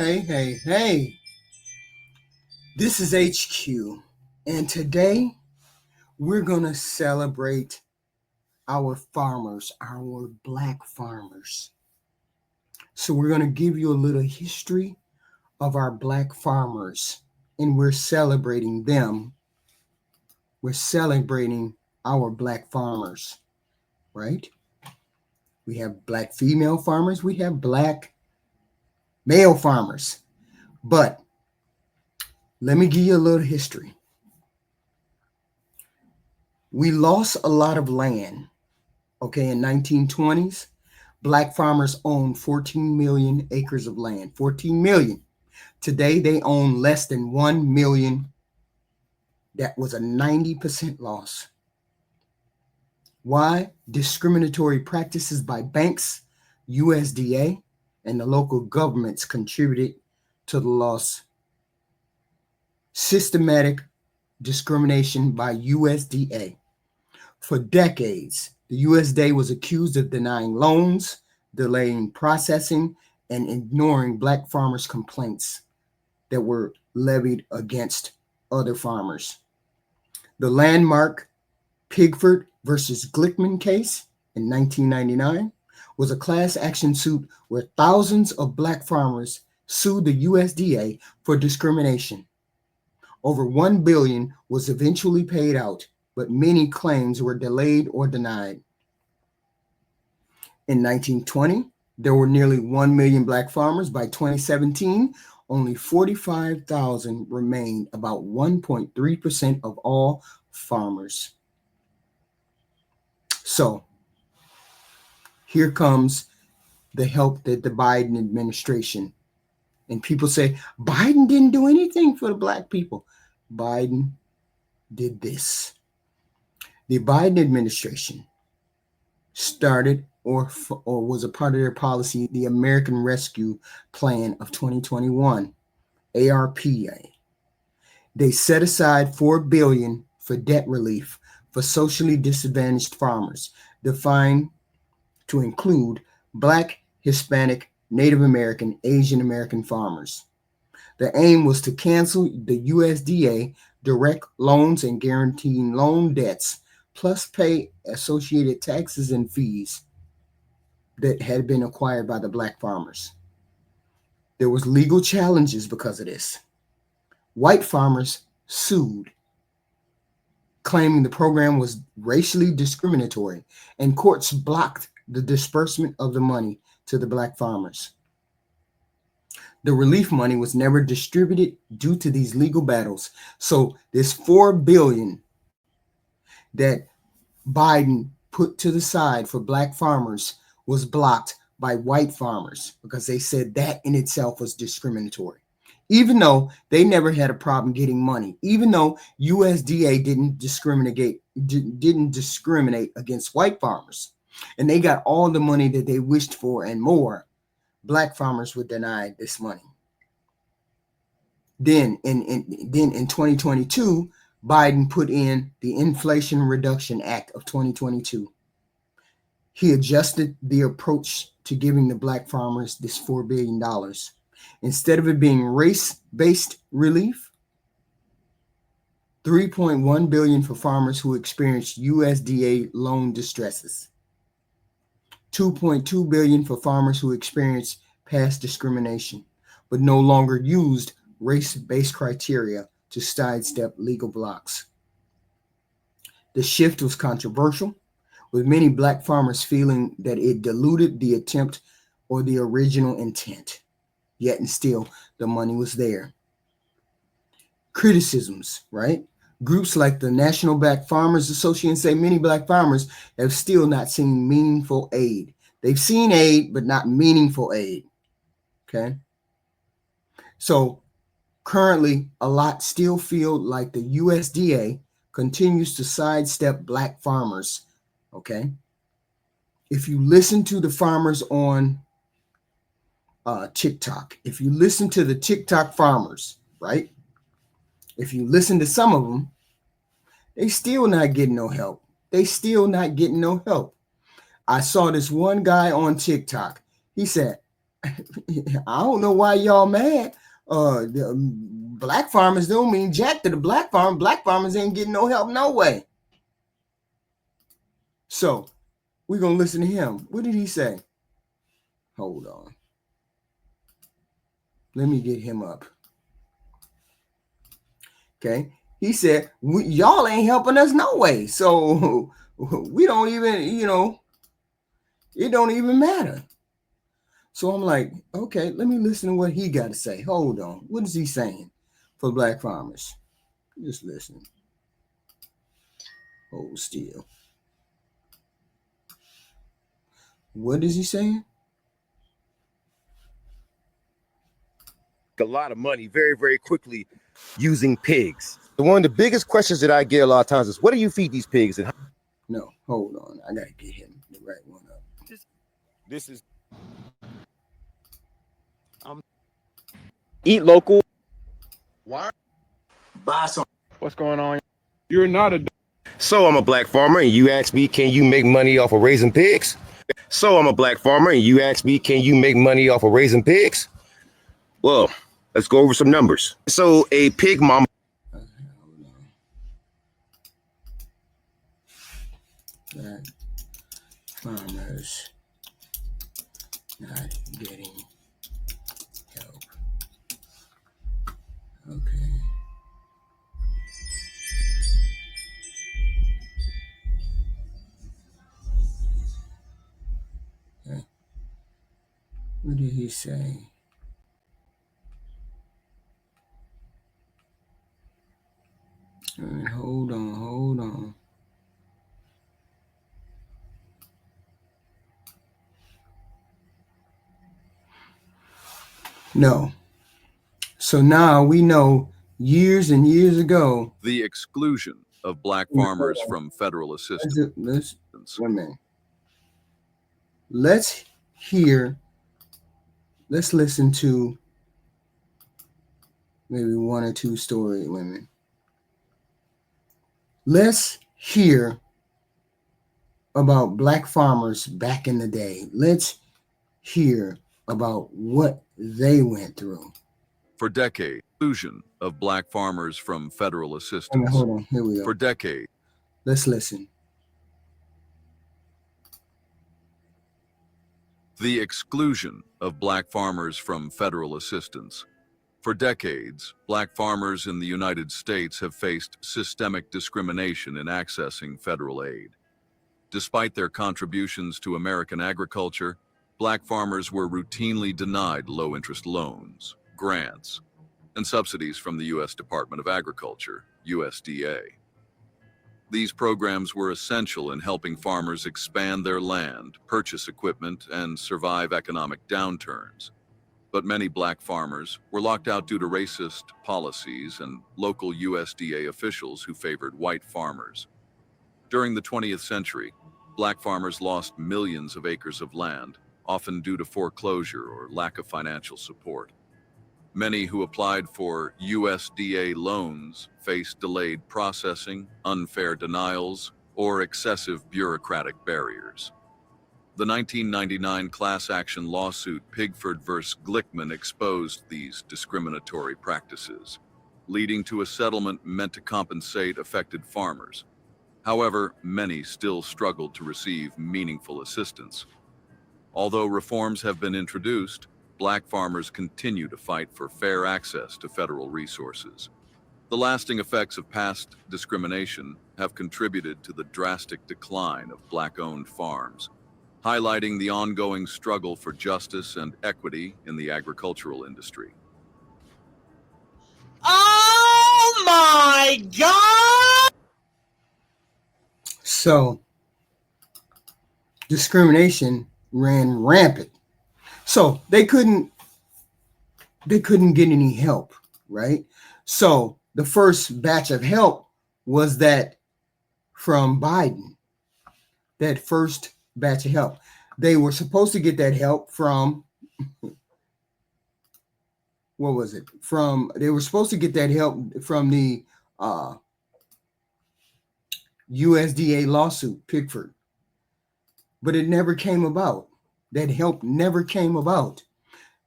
Hey. This is HQ, and today we're going to celebrate our farmers, our black farmers. So, we're going to give you a little history of our black farmers, and we're celebrating them. We're celebrating our black farmers, right? We have black female farmers, we have black male farmers. But let me give you a little history. We lost a lot of land, okay, in 1920s. Black farmers owned 14 million acres of land. 14 million. Today they own less than 1 million. That was a 90% loss. Why? Discriminatory practices by banks, USDA, and the local governments contributed to the loss. Systematic discrimination by USDA. For decades, the USDA was accused of denying loans, delaying processing, and ignoring black farmers' complaints that were levied against other farmers. The landmark Pigford versus Glickman case in 1999 was a class action suit where thousands of black farmers sued the USDA for discrimination. Over $1 billion was eventually paid out, but many claims were delayed or denied. In 1920, there were nearly 1 million black farmers. By 2017, only 45,000 remained, about 1.3% of all farmers. So, here comes the help that the Biden administration, and people say, Biden didn't do anything for the black people. Biden did this. The Biden administration started or was a part of their policy, the American Rescue Plan of 2021, ARPA. They set aside $4 billion for debt relief for socially disadvantaged farmers, defined to include Black, Hispanic, Native American, Asian American farmers. The aim was to cancel the USDA direct loans and guaranteeing loan debts, plus pay associated taxes and fees that had been acquired by the black farmers. There was legal challenges because of this. White farmers sued, claiming the program was racially discriminatory, and courts blocked the disbursement of the money to the black farmers. The relief money was never distributed due to these legal battles. So this $4 billion that Biden put to the side for black farmers was blocked by white farmers because they said that in itself was discriminatory. Even though they never had a problem getting money, even though USDA didn't discriminate against white farmers, and they got all the money that they wished for and more, black farmers were denied this money. Then in 2022, Biden put in the Inflation Reduction Act of 2022. He adjusted the approach to giving the black farmers this $4 billion. Instead of it being race-based relief, $3.1 billion for farmers who experienced USDA loan distresses, $2.2 billion for farmers who experienced past discrimination, but no longer used race-based criteria to sidestep legal blocks. The shift was controversial, with many black farmers feeling that it diluted the attempt or the original intent. Yet and still, the money was there. Criticisms, right? Groups like the National Black Farmers Association say many black farmers have still not seen meaningful aid. They've seen aid, but not meaningful aid. Okay? So currently, a lot still feel like the USDA continues to sidestep black farmers. Okay? If you listen to the farmers on TikTok, if you listen to the TikTok farmers, right? If you listen to some of them, they still not getting no help. They still not getting no help. I saw this one guy on TikTok. He said, I don't know why y'all mad. The black farmers don't mean jack to the black farmer. Black farmers ain't getting no help no way. So we're gonna listen to him. What did he say? Hold on. Let me get him up. Okay. He said, y'all ain't helping us no way. So we don't even, it don't even matter. So I'm like, okay, let me listen to what he got to say. Hold on. What is he saying for black farmers? Just listen. Hold still. What is he saying? A lot of money very, very quickly using pigs. One of the biggest questions that I get a lot of times is, what do you feed these pigs? And no, hold on. I got to get him the right one up. This is eat local. Why? Buy some. What's going on? You're not a. So I'm a black farmer, and you ask me, can you make money off of raising pigs? So I'm a black farmer, and you ask me, can you make money off of raising pigs? Well, let's go over some numbers. So a pig mama. Black farmers not getting help. Okay. Okay. What did he say? Right, hold on. No. So now we know years and years ago. The exclusion of black farmers from federal assistance. One minute. Let's listen to maybe one or two story women. Let's hear about black farmers back in the day. Let's hear about what they went through. For decades, exclusion of black farmers from federal assistance. Hold on, here we go. For decades. Let's listen. The exclusion of black farmers from federal assistance. For decades, black farmers in the United States have faced systemic discrimination in accessing federal aid. Despite their contributions to American agriculture, black farmers were routinely denied low-interest loans, grants, and subsidies from the U.S. Department of Agriculture, USDA. These programs were essential in helping farmers expand their land, purchase equipment, and survive economic downturns. But many black farmers were locked out due to racist policies and local USDA officials who favored white farmers. During the 20th century, black farmers lost millions of acres of land, often due to foreclosure or lack of financial support. Many who applied for USDA loans faced delayed processing, unfair denials, or excessive bureaucratic barriers. The 1999 class action lawsuit Pigford v. Glickman exposed these discriminatory practices, leading to a settlement meant to compensate affected farmers. However, many still struggled to receive meaningful assistance. Although reforms have been introduced, black farmers continue to fight for fair access to federal resources. The lasting effects of past discrimination have contributed to the drastic decline of black-owned farms, highlighting the ongoing struggle for justice and equity in the agricultural industry. Oh my God! So, discrimination ran rampant. So they couldn't get any help, right? So the first batch of help was that from Biden. That first batch of help. They were supposed to get that help from what was it? They were supposed to get that help from the USDA lawsuit, Pickford. But it never came about. That help never came about.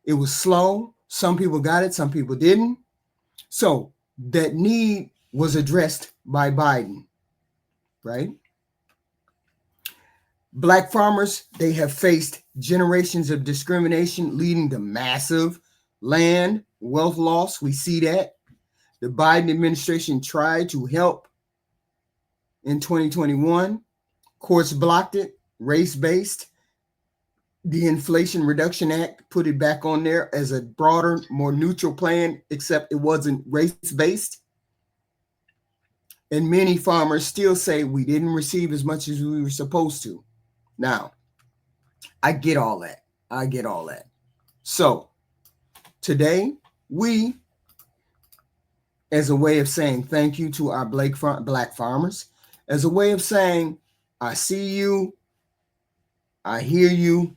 It was slow. Some people got it, some people didn't. So that need was addressed by Biden, right? Black farmers, they have faced generations of discrimination leading to massive land wealth loss. We see that. The Biden administration tried to help in 2021. Courts blocked it, race-based. The Inflation Reduction Act put it back on there as a broader, more neutral plan, except it wasn't race-based. And many farmers still say we didn't receive as much as we were supposed to. Now, I get all that. I get all that. So today, we, as a way of saying thank you to our black farmers, as a way of saying, I see you, I hear you,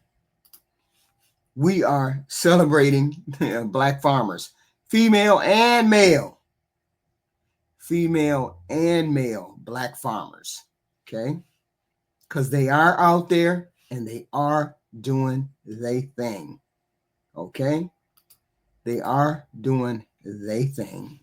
we are celebrating black farmers, female and male, black farmers, okay? Because they are out there and they are doing their thing, okay? They are doing their thing.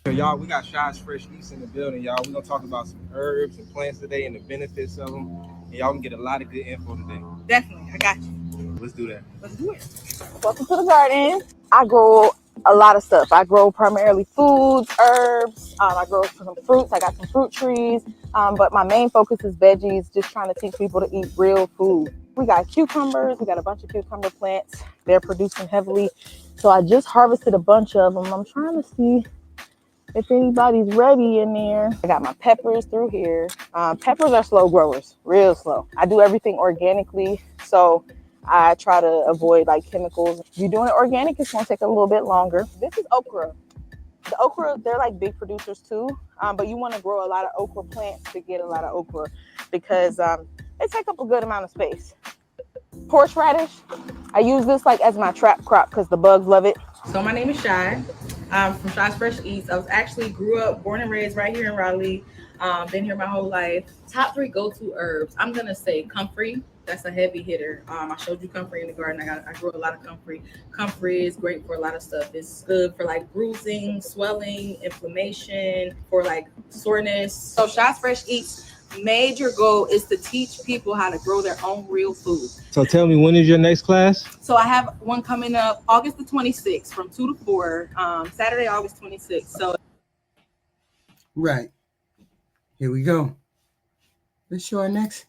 So y'all, we got Shy's Fresh Eats in the building, y'all. We're gonna talk about some herbs and plants today and the benefits of them. And y'all can get a lot of good info today. Definitely, I got you. Let's do that. Let's do it. Welcome to the garden. I grow a lot of stuff. I grow primarily foods, herbs. I grow some fruits. I got some fruit trees. But my main focus is veggies, just trying to teach people to eat real food. We got cucumbers. We got a bunch of cucumber plants. They're producing heavily. So I just harvested a bunch of them. I'm trying to see if anybody's ready in there. I got my peppers through here. Peppers are slow growers, real slow. I do everything organically, so I try to avoid like chemicals. If you're doing it organic, it's gonna take a little bit longer. This is okra. The okra, they're like big producers too, but you wanna grow a lot of okra plants to get a lot of okra because they take up a good amount of space. Horseradish, I use this like as my trap crop because the bugs love it. So my name is Shy. I'm from Shy's Fresh Eats. I was actually born and raised right here in Raleigh. Been here my whole life. Top 3 go-to herbs. I'm gonna say comfrey. That's a heavy hitter. I showed you comfrey in the garden. I grew a lot of comfrey. Comfrey is great for a lot of stuff. It's good for like bruising, swelling, inflammation, for like soreness. So Shy's Fresh Eats major goal is to teach people how to grow their own real food. So tell me, when is your next class? So I have one coming up August the 26th from 2 to 4, Saturday, August 26th. So Right. Here we go. Let's show our next.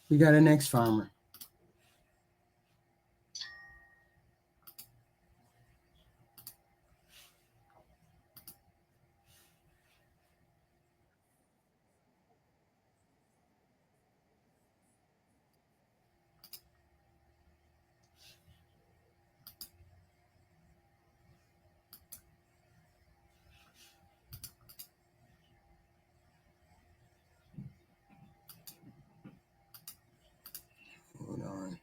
We got our next farmer. Hold on.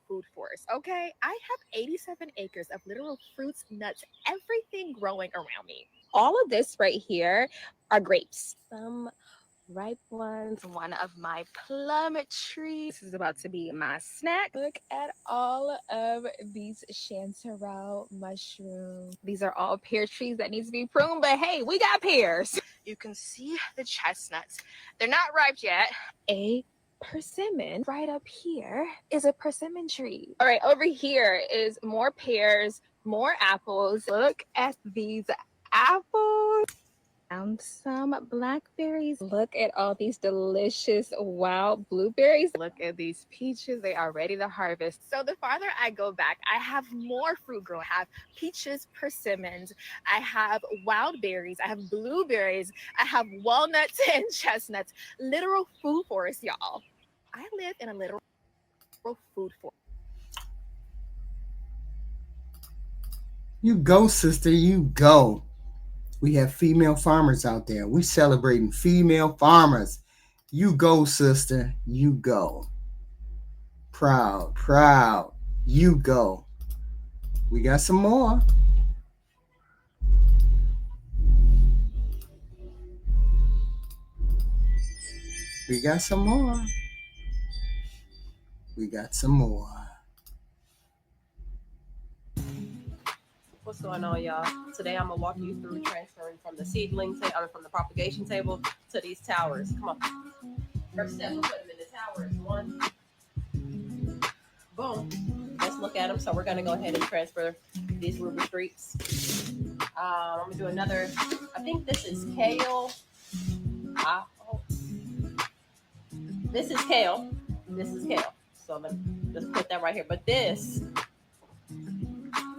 Food forest. Okay, I have 87 acres of literal fruits, nuts, everything growing around me. All of this right here are grapes. Some ripe ones. One of my plum trees. This is about to be my snack. Look at all of these chanterelle mushrooms. These are all pear trees that needs to be pruned, but hey, we got pears. You can see the chestnuts. They're not ripe yet. A persimmon. Right up here is a persimmon tree. All right, over here is more pears, more apples. Look at these apples. Found some blackberries. Look at all these delicious wild blueberries. Look at these peaches. They are ready to harvest. So the farther I go back, I have more fruit growing. I have peaches, persimmons. I have wild berries. I have blueberries. I have walnuts and chestnuts. Literal food forest, y'all. I live in a literal food forest. You go, sister, you go. We have female farmers out there. We celebrating female farmers. You go, sister, you go. Proud. You go. We got some more. We got some more. What's going on, y'all? Today I'm gonna walk you through transferring from the seedling from the propagation table to these towers. Come on. First step, we'll put them in the towers. One. Boom. Let's look at them. So we're gonna go ahead and transfer these ruby streaks. I'm gonna do another. I think this is kale. This is kale. So let me just put that right here. But this,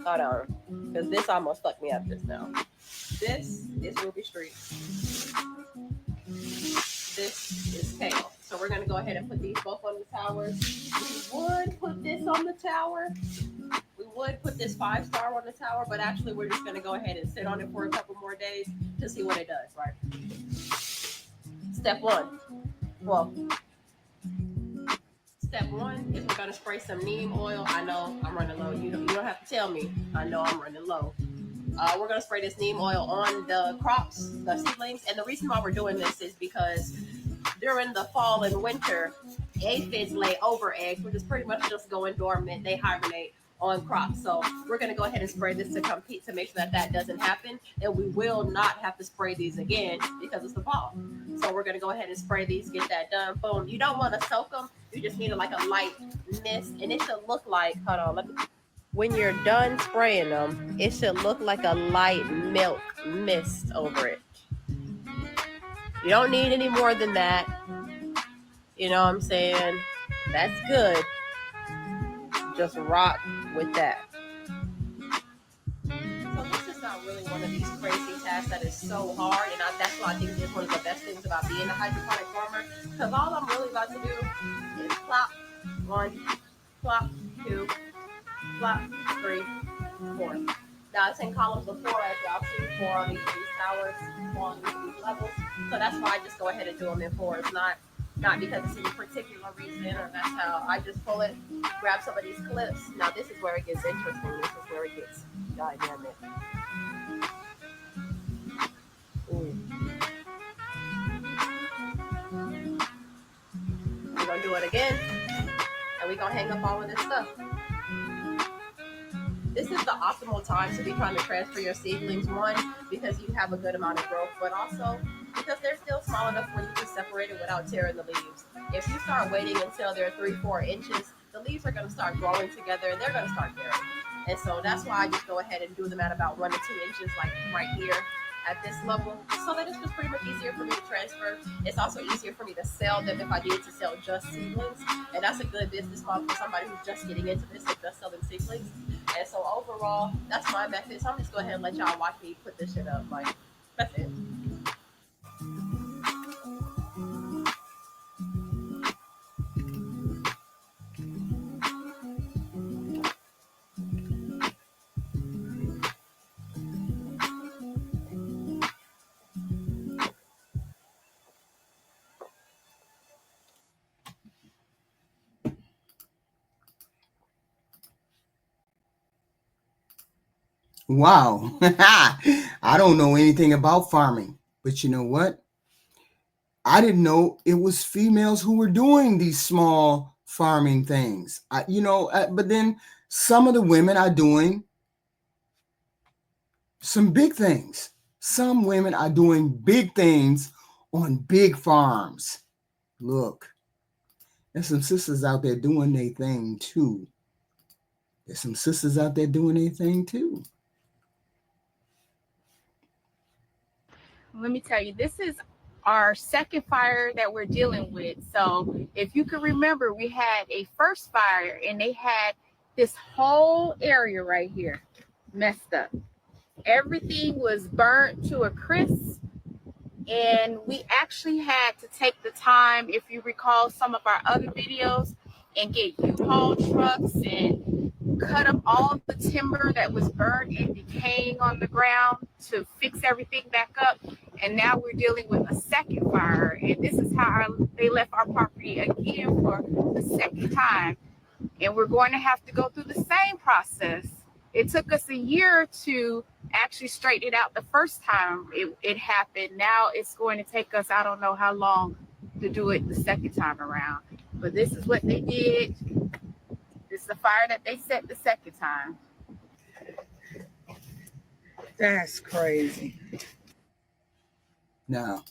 hold on, because this almost fucked me up just now. This is ruby streaks. This is kale. So we're gonna go ahead and put these both on the towers. We would put this on the tower. We would put this 5-star on the tower, but actually we're just gonna go ahead and sit on it for a couple more days to see what it does, right? Step one is we're gonna spray some neem oil. I know I'm running low. You don't have to tell me. I know I'm running low. We're gonna spray this neem oil on the crops, the seedlings, and the reason why we're doing this is because during the fall and winter, aphids lay over eggs, which is pretty much just going dormant. They hibernate on crops. So we're going to go ahead and spray this to compete to make sure that doesn't happen. And we will not have to spray these again because it's the fall. So we're going to go ahead and spray these, get that done. Boom. You don't want to soak them. You just need like a light mist. And it should look like, when you're done spraying them, it should look like a light milk mist over it. You don't need any more than that. You know what I'm saying? That's good. Just rock with that. So this is not really one of these crazy tasks that is so hard, and that's why I think it's one of the best things about being a hydroponic farmer, because all I'm really about to do is plop 1, plop 2, plop 3, 4. Now it's in columns of 4, as y'all see, 4 on each of these towers, 4 on each of these levels. So that's why I just go ahead and do them in 4. It's not because it's any particular reason, or that's how I just pull it, grab some of these clips. Now this is where it gets interesting. This is where it gets dynamic. We're gonna do it again, and we're gonna hang up all of this stuff. This is the optimal time to be trying to transfer your seedlings. One, because you have a good amount of growth, but also because they're still small enough where you can separate it without tearing the leaves. If you start waiting until they're 3-4 inches, the leaves are going to start growing together and they're going to start tearing. And so that's why I just go ahead and do them at about 1 to 2 inches, like right here at this level, so that it's just pretty much easier for me to transfer. It's also easier for me to sell them if I needed to sell just seedlings. And that's a good business model for somebody who's just getting into this and just selling seedlings. And so overall, that's my method. So I'm just going to go ahead and let y'all watch me put this shit up. Like, that's it. Wow. I don't know anything about farming, but you know what? I didn't know it was females who were doing these small farming things. But then some of the women are doing some big things. Some women are doing big things on big farms. Look, there's some sisters out there doing their thing too. Let me tell you, this is our second fire that we're dealing with. So if you can remember, we had a first fire and they had this whole area right here messed up. Everything was burnt to a crisp. And we actually had to take the time, if you recall some of our other videos, and get U-Haul trucks and cut up all the timber that was burned and decaying on the ground to fix everything back up. And now we're dealing with a second fire. And this is how they left our property again for the second time. and we're going to have to go through the same process. It took us a year to actually straighten it out the first time it happened. Now it's going to take us, I don't know how long, to do it the second time around. But this is what they did. This is the fire that they set the second time. That's crazy. Now,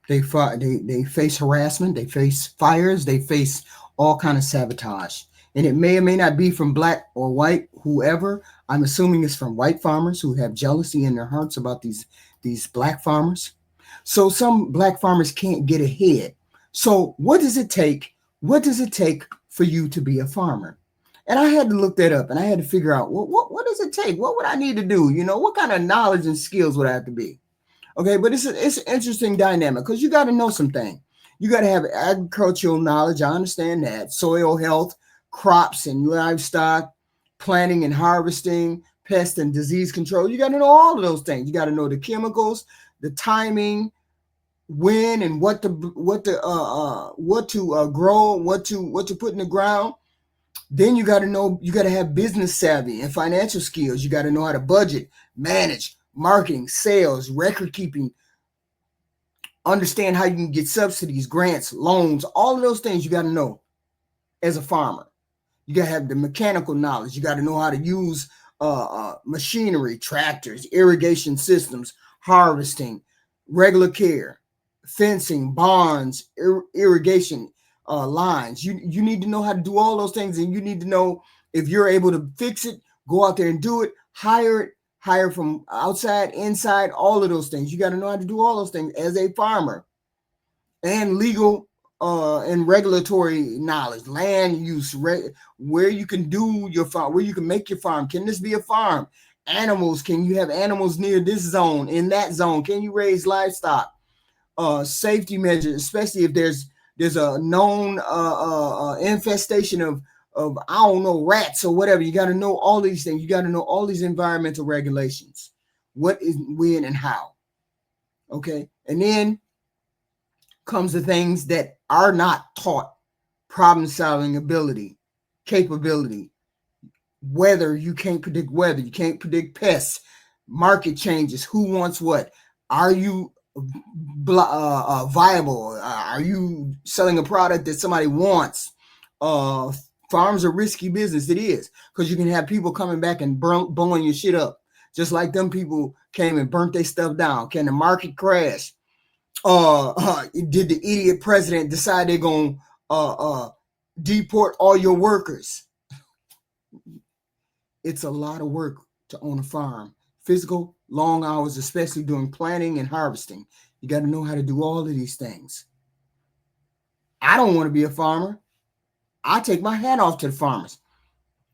they face harassment, they face fires, they face all kind of sabotage. And it may or may not be from black or white, whoever. I'm assuming it's from white farmers who have jealousy in their hearts about these black farmers. So some black farmers can't get ahead. So what does it take? What does it take for you to be a farmer? And I had to look that up, and I had to figure out what does it take? What would I need to do? You know, what kind of knowledge and skills would I have to be? Okay, but it's an interesting dynamic because you got to know something. You got to have agricultural knowledge. I understand that. Soil health, crops and livestock, planting and harvesting, pest and disease control. You got to know all of those things. You got to know the chemicals, the timing, when and what to grow, what to put in the ground. Then you got to know, you got to have business savvy and financial skills. You got to know how to budget, manage, marketing, sales, record keeping, understand how you can get subsidies, grants, loans, all of those things you got to know as a farmer. You got to have the mechanical knowledge. You got to know how to use machinery, tractors, irrigation systems, harvesting, regular care, fencing, barns, irrigation lines. You need to know how to do all those things, and you need to know if you're able to fix it, go out there and do it, hire from outside, inside, all of those things. You got to know how to do all those things as a farmer. And legal and regulatory knowledge, land use, where you can do your farm, where you can make your farm. Can this be a farm? Animals, can you have animals near this zone, in that zone? Can you raise livestock? Safety measures, especially if there's a known infestation of I don't know, rats or whatever. You got to know all these things. You got to know all these environmental regulations. What is when and how. Okay, and then comes the things that are not taught: problem-solving ability, capability, weather. You can't predict weather. You can't predict pests, market changes, who wants what. Are you viable? Are you selling a product that somebody wants? Farms are risky business. It is, because you can have people coming back and blowing your shit up, just like them people came and burnt their stuff down. Can the market crash? Did the idiot president decide they're gonna deport all your workers? It's a lot of work to own a farm. Physical, long hours, especially during planting and harvesting. You got to know how to do all of these things. I don't want to be a farmer. I take my hat off to the farmers,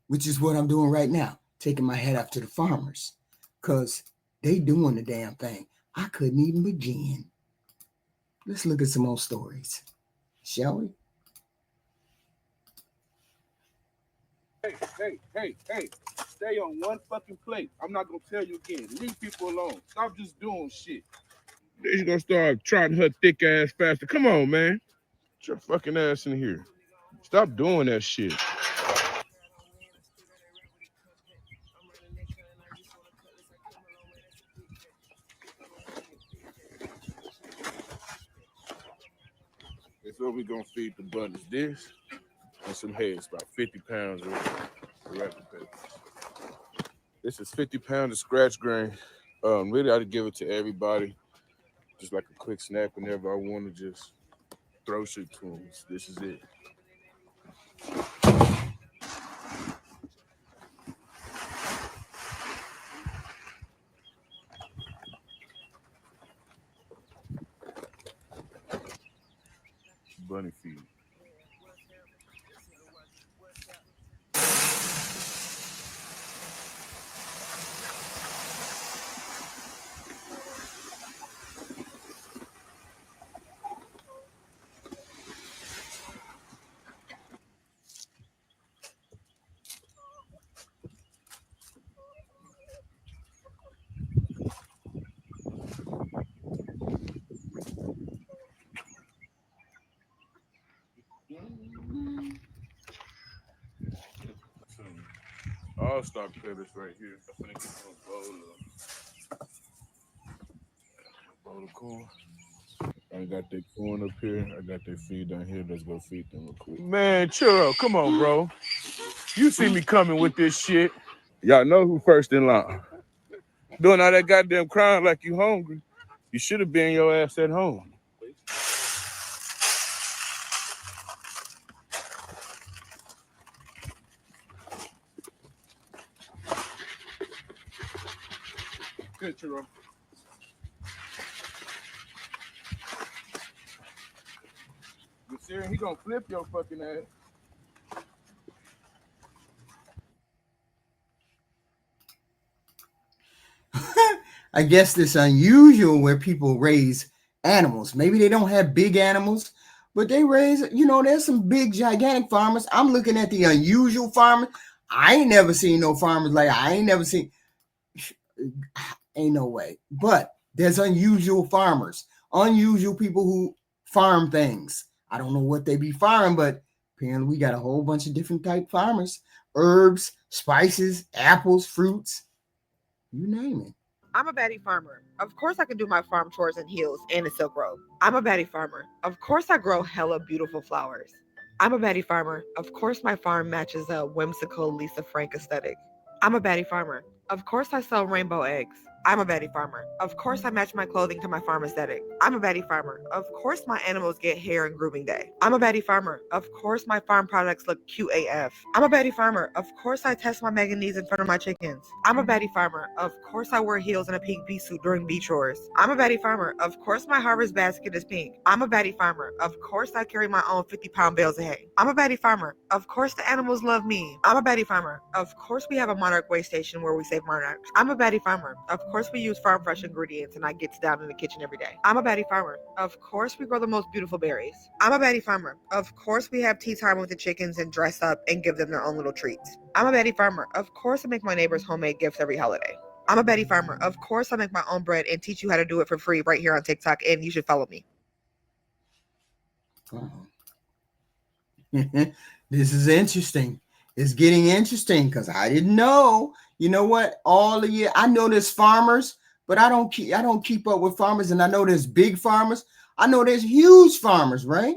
which is what I'm doing right now, taking my hat off to the farmers, because they doing the damn thing. I couldn't even begin. Let's look at some more stories, shall we? Hey, stay on one fucking plate. I'm not gonna tell you again. Leave people alone. Stop just doing shit. She's gonna start trotting her thick ass faster. Come on, man. Get your fucking ass in here. Stop doing that shit. That's what we gonna feed the bunnies. This and some heads, about 50 pounds of wrapping paper. This is 50 pounds of scratch grain. Really, I'd give it to everybody, just like a quick snack whenever I want to just throw shit to them. This is it. Bunny feed. stock peppers right here. I'm gonna get a bowl of corn. I got that corn up here. I got that feed down here. Let's go feed them real quick. Man, chill. Come on, bro. You see me coming with this shit. Y'all know who first in line. Doing all that goddamn crying like you hungry. You should have been your ass at home. Good, Churro. But Sarah, he gonna flip your fucking ass. I guess it's unusual where people raise animals. Maybe they don't have big animals, but they raise, there's some big, gigantic farmers. I'm looking at the unusual farmers. I ain't never seen no farmers like I ain't never seen. Ain't no way. But there's unusual farmers, unusual people who farm things. I don't know what they be farming, but apparently we got a whole bunch of different type farmers. Herbs, spices, apples, fruits, you name it. I'm a baddie farmer. Of course I can do my farm chores in heels and a silk robe. I'm a baddie farmer. Of course I grow hella beautiful flowers. I'm a baddie farmer. Of course my farm matches a whimsical Lisa Frank aesthetic. I'm a baddie farmer. Of course I sell rainbow eggs. I'm a baddie farmer. Of course I match my clothing to my farm aesthetic. I'm a baddie farmer. Of course my animals get hair and grooming day. I'm a baddie farmer. Of course my farm products look cute AF. I'm a baddie farmer. Of course I test my manganese in front of my chickens. I'm a baddie farmer. Of course I wear heels and a pink bee suit during bee chores. I'm a baddie farmer. Of course my harvest basket is pink. I'm a baddie farmer. Of course I carry my own 50-pound bales of hay. I'm a baddie farmer. Of course the animals love me. I'm a baddie farmer. Of course we have a monarch way station where we save monarchs. I'm a baddie farmer. Of course we use farm fresh ingredients and I get down in the kitchen every day. I'm a baddie farmer. Of course we grow the most beautiful berries. I'm a baddie farmer. Of course we have tea time with the chickens and dress up and give them their own little treats. I'm a baddie farmer. Of course I make my neighbors homemade gifts every holiday. I'm a baddie farmer. Of course I make my own bread and teach you how to do it for free right here on TikTok, and you should follow me. This is interesting. It's getting interesting because I didn't know. You know what? All the year I know there's farmers, but I don't keep up with farmers. And I know there's big farmers. I know there's huge farmers, right?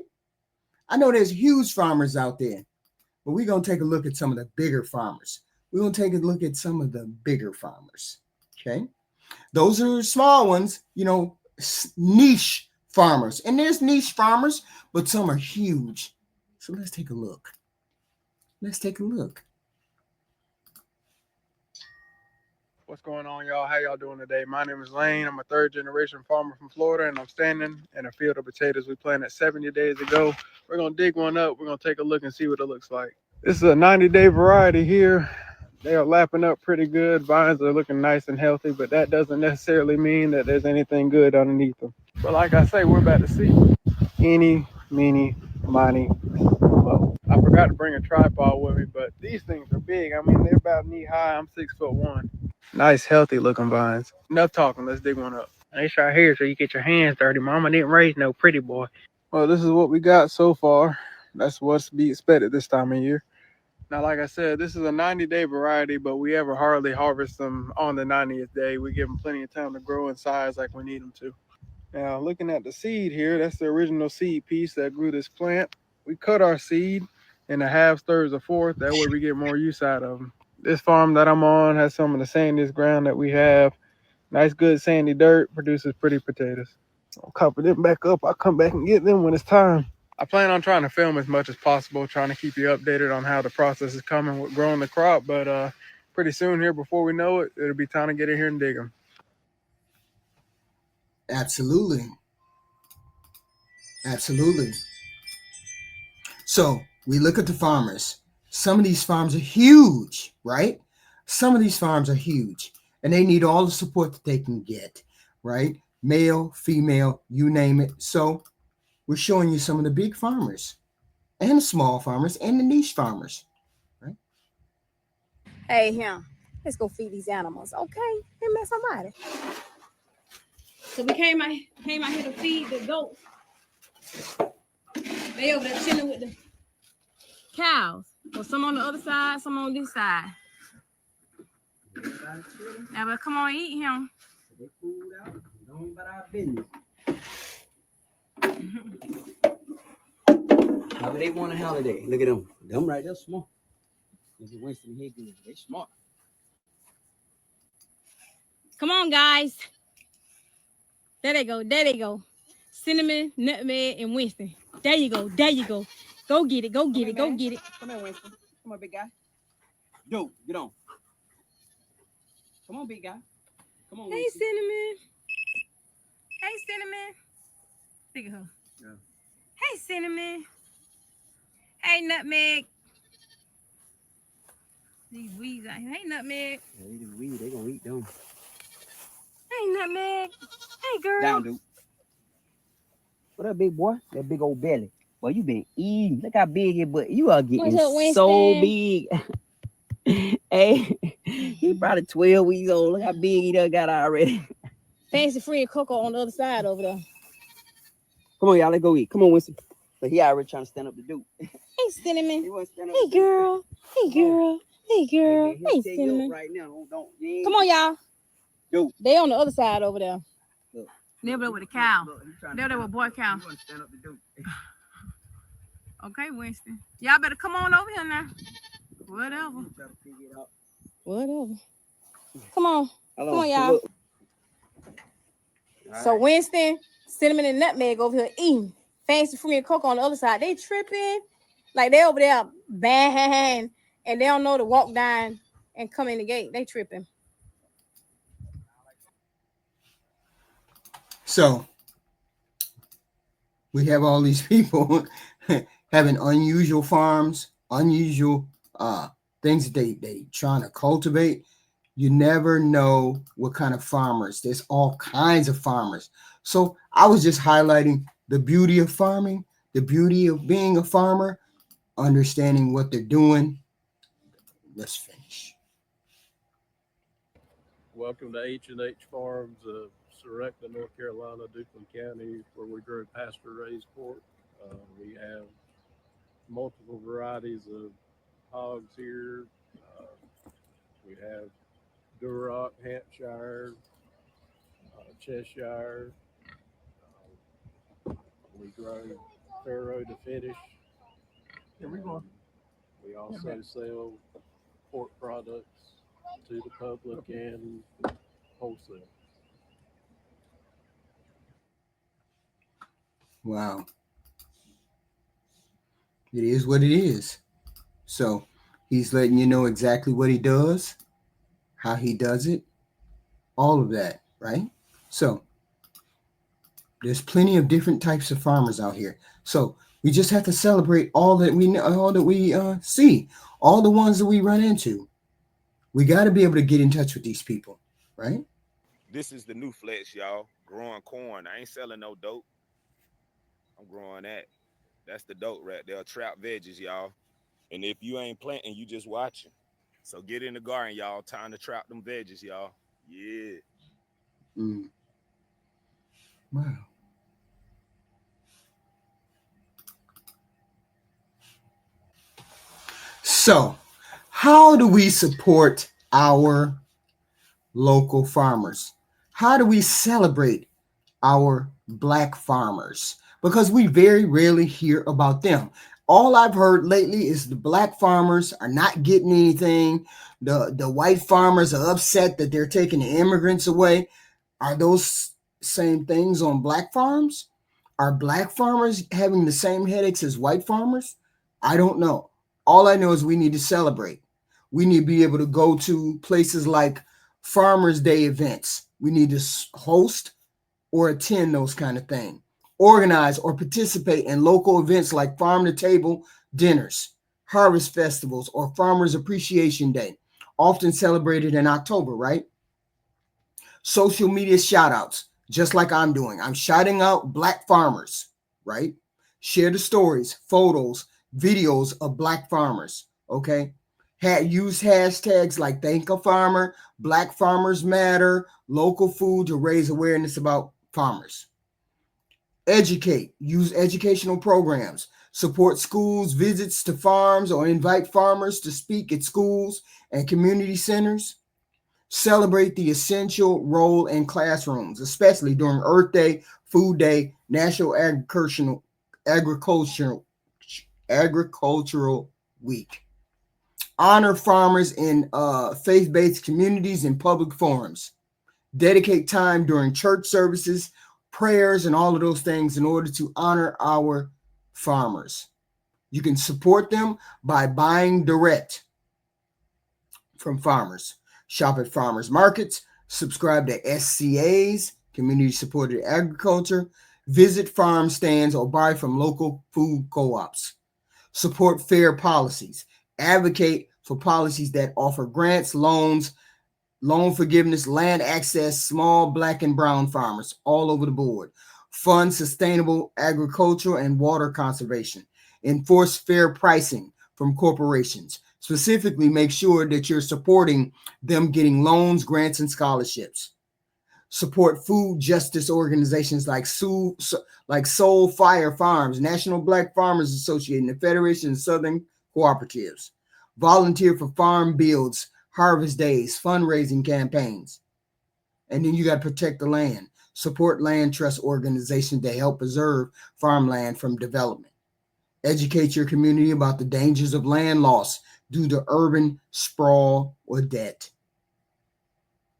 I know there's huge farmers out there. But we're gonna take a look at some of the bigger farmers. We're gonna take a look at some of the bigger farmers. Okay, those are small ones, niche farmers. And there's niche farmers, but some are huge. So let's take a look. Let's take a look. What's going on, y'all? How y'all doing today? My name is Lane. I'm a third-generation farmer from Florida, and I'm standing in a field of potatoes we planted 70 days ago. We're going to dig one up. We're going to take a look and see what it looks like. This is a 90-day variety here. They are lapping up pretty good. Vines are looking nice and healthy, but that doesn't necessarily mean that there's anything good underneath them. But like I say, we're about to see. Eeny, meeny, miny, mo. I forgot to bring a tripod with me, but these things are big. I mean, they're about knee high. I'm 6'1". Nice, healthy looking vines. Enough talking. Let's dig one up. It's right here so you get your hands dirty. Mama didn't raise no pretty boy. Well, this is what we got so far. That's what's to be expected this time of year. Now, like I said, this is a 90-day variety, but we ever hardly harvest them on the 90th day. We give them plenty of time to grow in size like we need them to. Now, looking at the seed here, that's the original seed piece that grew this plant. We cut our seed in a half, thirds, or fourth. That way we get more use out of them. This farm that I'm on has some of the sandiest ground that we have. Nice, good sandy dirt produces pretty potatoes. I'll cover them back up. I'll come back and get them when it's time. I plan on trying to film as much as possible, trying to keep you updated on how the process is coming with growing the crop. But pretty soon here, before we know it, it'll be time to get in here and dig them. Absolutely. Absolutely. So we look at the farmers. Some of these farms are huge, right? Some of these farms are huge and they need all the support that they can get, right? Male, female, you name it. So we're showing you some of the big farmers and the small farmers and the niche farmers, right? Hey, him, let's go feed these animals, okay? Hey, man, somebody. So we came out here to feed the goats. They over there chilling with the cows. Well, some on the other side, some on this side. Now, but come on, eat him. They food out. Don't about our business. However they want a holiday. Look at them. Them right there smart. Look at Winston Higgins. They smart. Come on, guys. There they go. There they go. Cinnamon, nutmeg, and Winston. There you go. There you go. Go get it. Go get it. Go get it. Come here, Winston. Come on, big guy. Dude, get on. Come on, big guy. Come on, Hey, Winston. Cinnamon. Hey, Cinnamon. Look at her. Yeah. Hey, Cinnamon. Hey, Nutmeg. These weeds out here. Hey, Nutmeg. Yeah, these weed, they gonna eat them. Hey, Nutmeg. Hey, girl. Down, dude. What up, big boy? That big old belly. Boy, you been eating. Look how big it, but you are getting so big. Hey, he probably 12 weeks old. Look how big he done got already. Fancy free and Coco on the other side over there. Come on, y'all. Let's go eat. Come on, Winston. But he already trying to stand up to do. Hey, Cinnamon. He wants to stand up Hey, girl. Hey, girl. Hey, girl. Hey, Cinnamon. Right now. Don't. Come on, y'all. Dude. They on the other side over there. Look. They're over there with a cow. Look, They're there with boy cow. He want to stand up to do. Okay, Winston. Y'all better come on over here now. Whatever. Whatever. Come on. Come on, y'all. So Winston, Cinnamon, and Nutmeg over here eating. Fancy Free and Coco on the other side. They tripping. Like they over there bang. And they don't know to walk down and come in the gate. They tripping. So we have all these people having unusual farms, unusual things that they trying to cultivate. You never know what kind of farmers. There's all kinds of farmers. So I was just highlighting the beauty of farming, the beauty of being a farmer, understanding what they're doing. Let's finish. Welcome to H&H Farms of Surrecta, North Carolina, Duplin County, where we grow pasture-raised pork. We have multiple varieties of hogs here. We have Duroc, Hampshire, Cheshire. We grow farrow to finish. Here we go. We also sell pork products to the public and wholesale. Wow. It is what it is. So he's letting you know exactly what he does, how he does it, all of that, right? So there's plenty of different types of farmers out here. So we just have to celebrate all that we know, all that we see, all the ones that we run into. We got to be able to get in touch with these people, right? This is the new flex, y'all. Growing corn. I ain't selling no dope. I'm growing that. That's the dope right there. Trap veggies, y'all. And if you ain't planting, you just watching. So get in the garden, y'all. Time to trap them veggies, y'all. Yeah. Wow. So how do we support our local farmers? How do we celebrate our Black farmers? Because we very rarely hear about them. All I've heard lately is the Black farmers are not getting anything. The white farmers are upset that they're taking the immigrants away. Are those same things on Black farms? Are Black farmers having the same headaches as white farmers? I don't know. All I know is we need to celebrate. We need to be able to go to places like Farmers Day events. We need to host or attend those kind of things. Organize or participate in local events like farm to table dinners, harvest festivals, or Farmers Appreciation Day, often celebrated in October, right? Social media shout outs, just like I'm doing. I'm shouting out Black farmers, right? Share the stories, photos, videos of Black farmers, okay? Use hashtags like Thank a Farmer, Black Farmers Matter, local food to raise awareness about farmers. Educate, use educational programs, support schools, visits to farms, or invite farmers to speak at schools and community centers. Celebrate the essential role in classrooms, especially during Earth Day, Food Day, National Agricultural Week. Honor farmers in faith-based communities and public forums. Dedicate time during church services, prayers, and all of those things in order to honor our farmers. You can support them by buying direct from farmers. Shop at farmers markets, subscribe to SCAs, community supported agriculture, visit farm stands, or buy from local food co-ops. Support fair policies. Advocate for policies that offer grants, loans, loan forgiveness, land access, small black and brown farmers all over the board. Fund sustainable agriculture and water conservation. Enforce fair pricing from corporations. Specifically, make sure that you're supporting them getting loans, grants, and scholarships. Support food justice organizations like Soul Fire Farms, National Black Farmers Association, the Federation of Southern Cooperatives. Volunteer for farm builds, harvest days, fundraising campaigns. And then you got to protect the land. Support land trust organizations that help preserve farmland from development. Educate your community about the dangers of land loss due to urban sprawl or debt.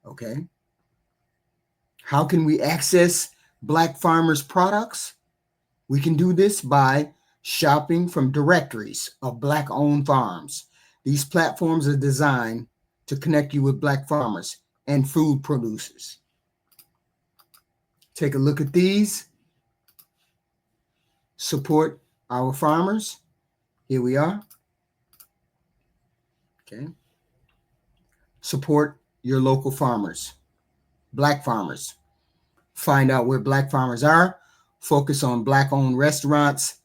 Okay. How can we access Black farmers' products? We can do this by shopping from directories of Black-owned farms. These platforms are designed to connect you with Black farmers and food producers. Take a look at these. Support our farmers. Here we are. Okay. Support your local farmers, Black farmers. Find out where Black farmers are. Focus on Black-owned restaurants,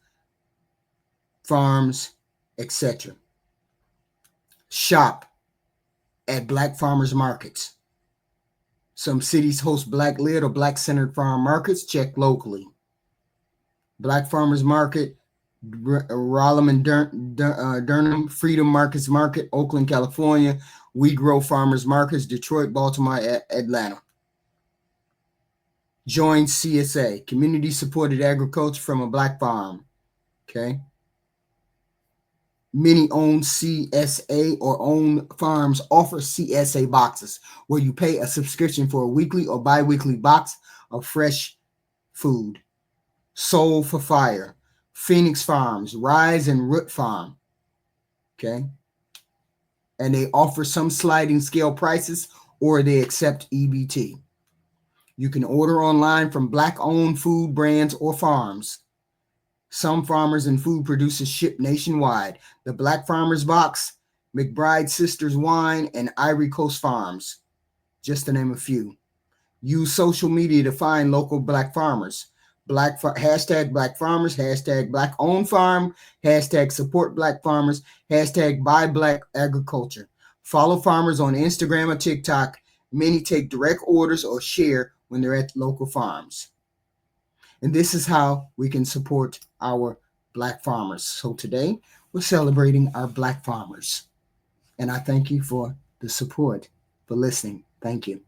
farms, etc. Shop at Black farmers markets. Some cities host Black-led or Black-centered farm markets. Check locally. Black Farmers Market, Raleigh and Durham, Freedom Markets Market, Oakland, California, We Grow Farmers Markets, Detroit, Baltimore, Atlanta. Join CSA, Community Supported Agriculture from a Black Farm. Okay. Many own CSA or own farms offer CSA boxes where you pay a subscription for a weekly or bi-weekly box of fresh food. Soul for Fire, Phoenix Farms, Rise and Root Farm. Okay. And they offer some sliding scale prices or they accept EBT. You can order online from Black-owned food brands or farms. Some farmers and food producers ship nationwide. The Black Farmers Box, McBride Sisters Wine, and Ivory Coast Farms, just to name a few. Use social media to find local Black farmers. Hashtag Black Farmers, hashtag Black-owned farm, hashtag support Black farmers, hashtag buy Black agriculture. Follow farmers on Instagram or TikTok. Many take direct orders or share when they're at local farms. And this is how we can support our Black farmers. So today we're celebrating our Black farmers. And I thank you for the support, for listening. Thank you.